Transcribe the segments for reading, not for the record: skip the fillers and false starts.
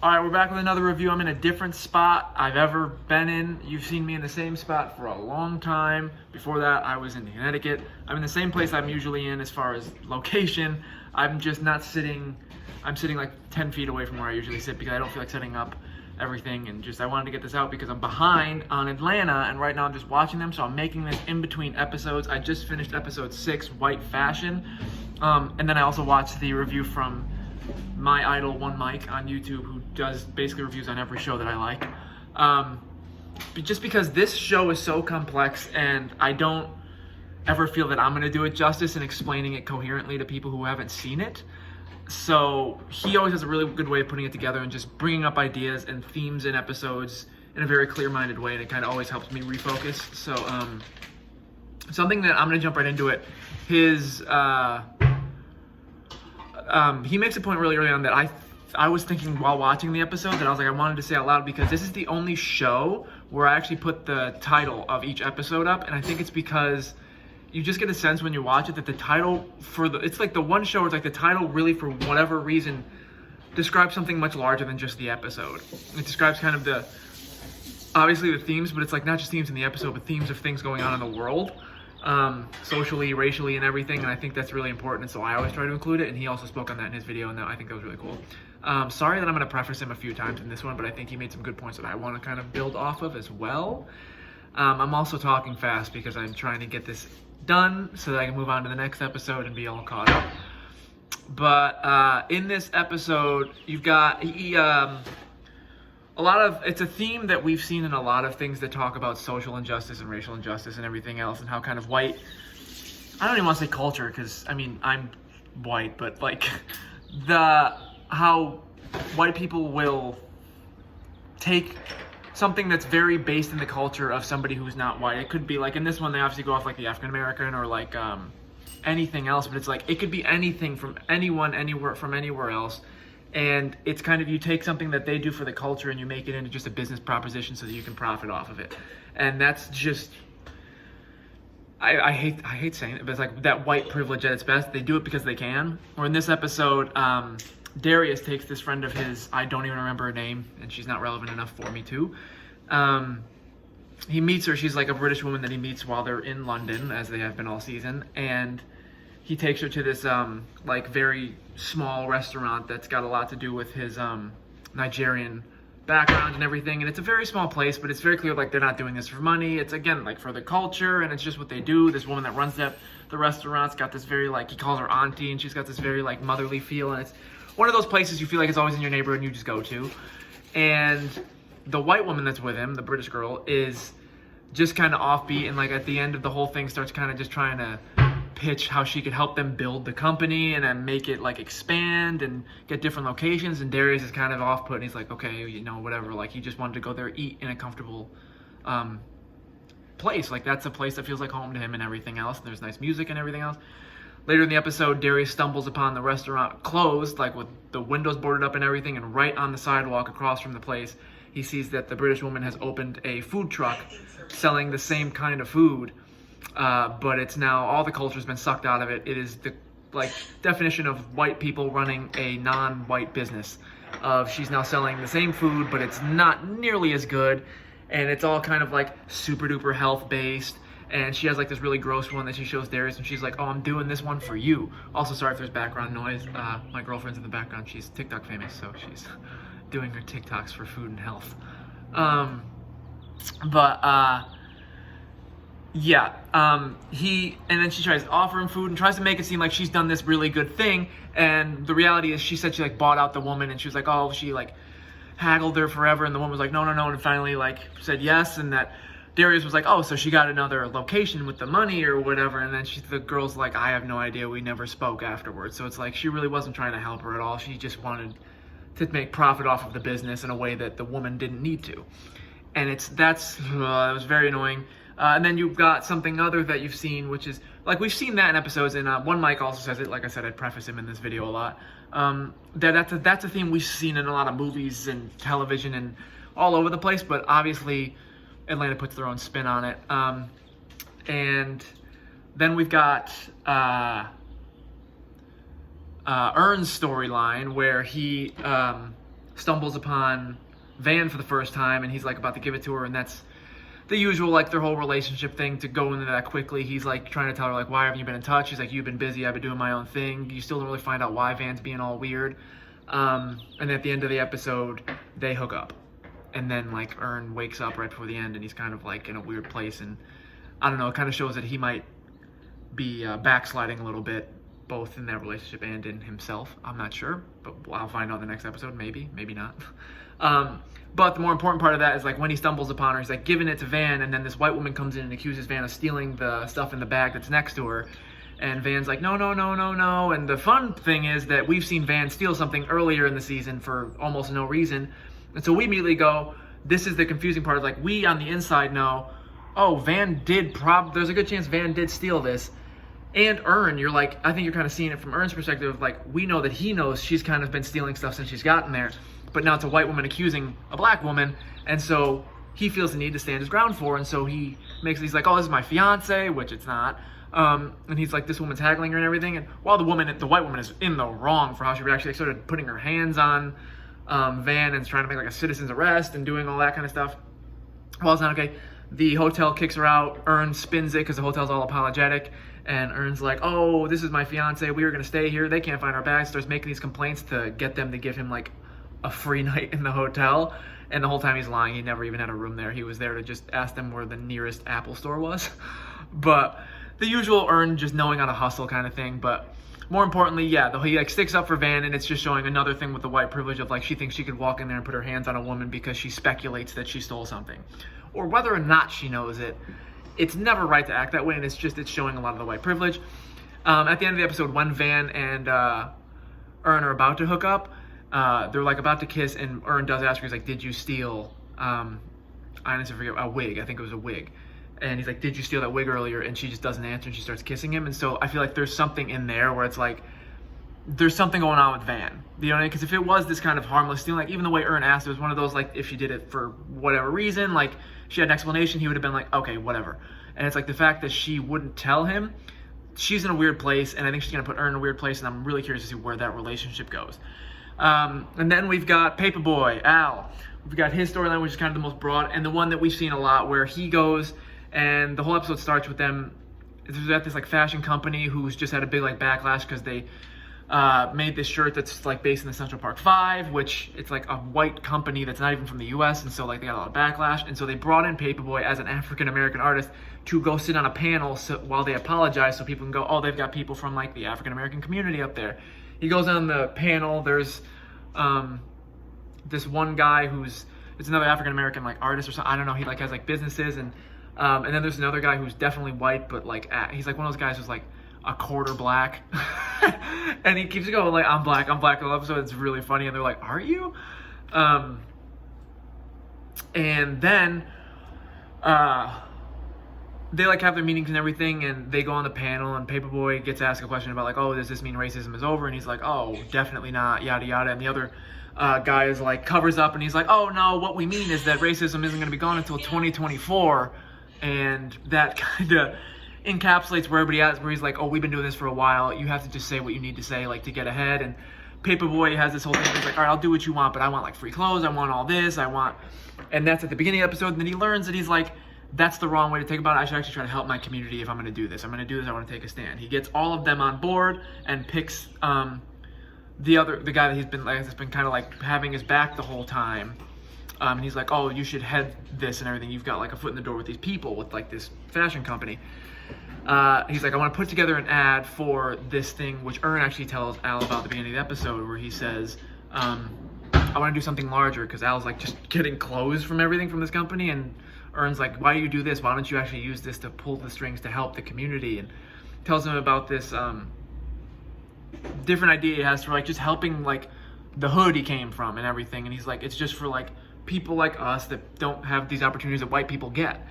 All right, we're back with another review. I'm in a different spot I've ever been in. You've seen me in the same spot for a long time. Before that, I was in Connecticut. I'm in the same place I'm usually in as far as location. I'm just not sitting, I'm sitting like 10 feet away from where I usually sit because I don't feel like setting up everything, and just I wanted to get this out because I'm behind on Atlanta, and right now I'm just watching them, so I'm making this in between episodes. I just finished episode 6, White Fashion, and then I also watched the review from my idol One Mike on YouTube, who does basically reviews on every show that I like. But just because this show is so complex, and I don't ever feel that I'm going to do it justice in explaining it coherently to people who haven't seen it. So he always has a really good way of putting it together and just bringing up ideas and themes in episodes in a very clear-minded way, and it kind of always helps me refocus. So something that I'm going to jump right into it. He makes a point really early on that I was thinking while watching the episode that I was like, I wanted to say out loud, because this is the only show where I actually put the title of each episode up, and I think it's because you just get a sense when you watch it that the title it's like the one show where it's like the title really, for whatever reason, describes something much larger than just the episode. It describes kind of obviously the themes, but it's like not just themes in the episode, but themes of things going on in the world. Socially, racially, and everything, and I think that's really important, and so I always try to include it, and he also spoke on that in his video, and I think that was really cool. Sorry that I'm going to preface him a few times in this one, but I think he made some good points that I want to kind of build off of as well. I'm also talking fast because I'm trying to get this done so that I can move on to the next episode and be all caught up. But in this episode, you've got it's a theme that we've seen in a lot of things that talk about social injustice and racial injustice and everything else, and how kind of white, I don't even want to say culture, because I mean I'm white, but like how white people will take something that's very based in the culture of somebody who's not white. It could be like, in this one they obviously go off like the African American, or like anything else, but it's like it could be anything from anyone, anywhere, from anywhere else. And it's kind of, you take something that they do for the culture and you make it into just a business proposition so that you can profit off of it. And that's just, I hate saying it, but it's like that white privilege at its best. They do it because they can. Or in this episode, Darius takes this friend of his, I don't even remember her name, and she's not relevant enough for me to. He meets her, she's like a British woman that he meets while they're in London, as they have been all season, and he takes her to this like very small restaurant that's got a lot to do with his Nigerian background and everything. And it's a very small place, but it's very clear like they're not doing this for money. It's again like for the culture, and it's just what they do. This woman that runs the restaurant's got this very, like, he calls her auntie, and she's got this very like motherly feel, and it's one of those places you feel like it's always in your neighborhood and you just go to. And the white woman that's with him, the British girl, is just kind of offbeat, and like at the end of the whole thing starts kind of just trying to pitch how she could help them build the company and then make it like expand and get different locations. And Darius is kind of off put, and he's like, okay, you know, whatever, like he just wanted to go there, eat in a comfortable place, like that's a place that feels like home to him and everything else, and there's nice music and everything else. Later in the episode, Darius stumbles upon the restaurant closed, like with the windows boarded up and everything, and right on the sidewalk across from the place, he sees that the British woman has opened a food truck selling the same kind of food, but it's now, all the culture's been sucked out of it. It is the like definition of white people running a non-white business. She's now selling the same food, but it's not nearly as good, and it's all kind of like super duper health based. And she has like this really gross one that she shows Darius, and she's like, oh, I'm doing this one for you. Also, sorry if there's background noise. My girlfriend's in the background. She's TikTok famous, so she's doing her TikToks for food and health. And then she tries to offer him food and tries to make it seem like she's done this really good thing. And the reality is, she said she like bought out the woman, and she was like, oh, she like haggled her forever. And the woman was like, no, and finally like said yes. And that Darius was like, oh, so she got another location with the money or whatever. And then the girl's like, I have no idea. We never spoke afterwards. So it's like, she really wasn't trying to help her at all. She just wanted to make profit off of the business in a way that the woman didn't need to. And it was very annoying. And then you've got something other that you've seen, which is, like, we've seen that in episodes, and One Mike also says it, like I said, I'd preface him in this video a lot, that's a theme we've seen in a lot of movies and television and all over the place, but obviously Atlanta puts their own spin on it. And then we've got Ern's storyline, where he stumbles upon Van for the first time, and he's like about to give it to her, and that's the usual, like, their whole relationship thing. To go into that quickly, he's like trying to tell her, like, why haven't you been in touch? She's like, you've been busy, I've been doing my own thing. You still don't really find out why Van's being all weird. And at the end of the episode, they hook up. And then, like, Ern wakes up right before the end, and he's kind of, like, in a weird place. And, I don't know, it kind of shows that he might be backsliding a little bit, both in that relationship and in himself. I'm not sure, but I'll find out in the next episode. Maybe not. But the more important part of that is, like, when he stumbles upon her, he's, like, giving it to Van, and then this white woman comes in and accuses Van of stealing the stuff in the bag that's next to her. And Van's like, no. And the fun thing is that we've seen Van steal something earlier in the season for almost no reason. And so we immediately go, this is the confusing part. Like, we on the inside know, oh, there's a good chance Van did steal this. And Ern, you're like, I think you're kind of seeing it from Ern's perspective. Like, we know that he knows she's kind of been stealing stuff since she's gotten there. But now it's a white woman accusing a black woman. And so he feels the need to stand his ground for her. And so he's like, oh, this is my fiance, which it's not. And he's like, this woman's haggling her and everything. And while the white woman is in the wrong for how she actually started putting her hands on Van and trying to make like a citizen's arrest and doing all that kind of stuff. Well, it's not okay. The hotel kicks her out. Ern spins it because the hotel's all apologetic. And Ern's like, oh, this is my fiance. We were going to stay here. They can't find our bags. Starts making these complaints to get them to give him like a free night in the hotel. And the whole time he's lying. He never even had a room there. He was there to just ask them where the nearest Apple store was. But the usual Ern just knowing how to hustle kind of thing. But more importantly, yeah, he like sticks up for Van, and it's just showing another thing with the white privilege of like she thinks she could walk in there and put her hands on a woman because she speculates that she stole something. Or whether or not she knows it, it's never right to act that way, and it's showing a lot of the white privilege. At the end of the episode, when Van and Ern are about to hook up, they're like about to kiss, and Ern does ask her, he's like, did you steal, I honestly forget, a wig, I think it was a wig. And he's like, did you steal that wig earlier? And she just doesn't answer, and she starts kissing him. And so I feel like there's something in there where it's like, there's something going on with Van. You know what I mean? Because if it was this kind of harmless stealing, like even the way Ern asked, it was one of those, like, if she did it for whatever reason, like she had an explanation, he would have been like, okay, whatever. And it's like the fact that she wouldn't tell him, she's in a weird place, and I think she's going to put Ern in a weird place, and I'm really curious to see where that relationship goes. And then we've got Paperboy, Al. We've got his storyline, which is kind of the most broad, and the one that we've seen a lot, where he goes, and the whole episode starts with them. There's at this like fashion company who's just had a big like backlash because they made this shirt that's like based in the Central Park 5, which it's like a white company that's not even from the US, and so like they got a lot of backlash, and so they brought in Paperboy as an African American artist to go sit on a panel while they apologize, so people can go, oh, they've got people from like the African American community up there. He goes on the panel. There's this one guy it's another African American like artist or something. I don't know. He like has like businesses, and then there's another guy who's definitely white, but like he's like one of those guys who's like a quarter black, and he keeps going like, I'm black. The whole episode, it's really funny, and they're like, are you? And then they like have their meetings and everything, and they go on the panel, and Paperboy gets asked a question about like, oh, does this mean racism is over? And he's like, oh, definitely not, yada yada. And the other guy is like covers up, and he's like, oh no, what we mean is that racism isn't going to be gone until 2024. And that kind of encapsulates where everybody is, where he's like, oh, we've been doing this for a while. You have to just say what you need to say, like, to get ahead. And Paperboy has this whole thing. He's like, all right, I'll do what you want, but I want like free clothes. I want all this. And that's at the beginning of the episode. And then he learns that he's like, that's the wrong way to think about it. I should actually try to help my community if I'm going to do this. I want to take a stand. He gets all of them on board and picks the guy that that's been kind of like having his back the whole time. And he's like, oh, you should head this and everything. You've got like a foot in the door with these people, with like this fashion company. He's like, I want to put together an ad for this thing, which Ern actually tells Al about at the beginning of the episode, where he says, I want to do something larger, because Al's like just getting clothes from everything from this company, and Ern's like, why do you do this? Why don't you actually use this to pull the strings to help the community? And tells him about this different idea he has for like just helping like the hood he came from and everything. And he's like, it's just for like people like us that don't have these opportunities that white people get.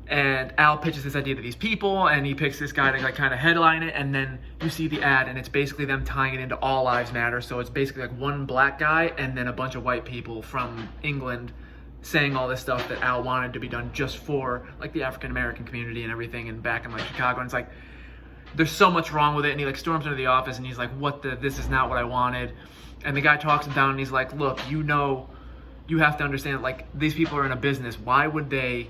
And Al pitches this idea to these people, and he picks this guy to like kind of headline it, and then you see the ad, and it's basically them tying it into All Lives Matter. So it's basically like one black guy and then a bunch of white people from England saying all this stuff that Al wanted to be done just for like the African American community and everything, and back in like Chicago. And it's like, there's so much wrong with it, and he like storms into the office, and he's like, this is not what I wanted. And the guy talks him down and he's like, look, you have to understand, like, these people are in a business. Why would they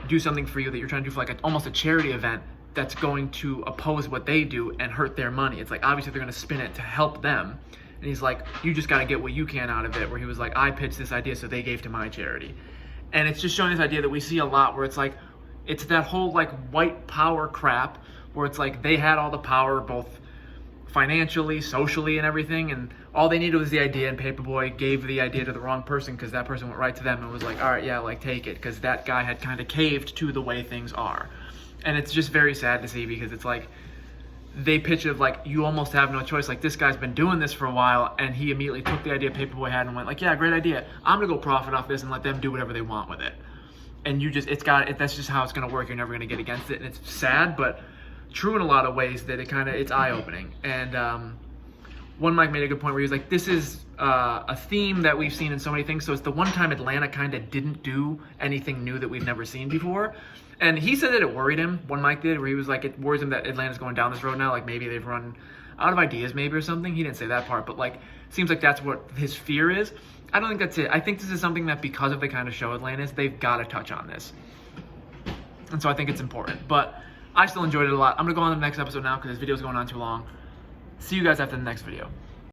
do something for you that you're trying to do for like almost a charity event that's going to oppose what they do and hurt their money? It's like, obviously they're going to spin it to help them. And he's like, you just got to get what you can out of it. Where he was like, I pitched this idea, so they gave to my charity. And it's just showing this idea that we see a lot where it's like, it's that whole like white power crap where it's like they had all the power, both financially, socially, and everything, and all they needed was the idea, and Paperboy gave the idea to the wrong person because that person went right to them and was like, all right, yeah, like, take it, because that guy had kind of caved to the way things are. And it's just very sad to see, because it's like they pitch it of like, you almost have no choice. Like, this guy's been doing this for a while, and he immediately took the idea Paperboy had and went like, yeah, great idea, I'm gonna go profit off this and let them do whatever they want with it. And you just, that's just how it's gonna work. You're never gonna get against it, and it's sad, but true in a lot of ways, that it's eye-opening. And one Mike made a good point where he was like, this is a theme that we've seen in so many things. So it's the one time Atlanta kind of didn't do anything new that we've never seen before. And he said that it worried him, one Mike did, where he was like, it worries him that Atlanta's going down this road now. Like, maybe they've run out of ideas maybe or something. He didn't say that part, but like, seems like that's what his fear is. I don't think that's it. I think this is something that, because of the kind of show Atlanta is, they've got to touch on this. And so I think it's important. But I still enjoyed it a lot. I'm going to go on to the next episode now because this video is going on too long. See you guys after the next video.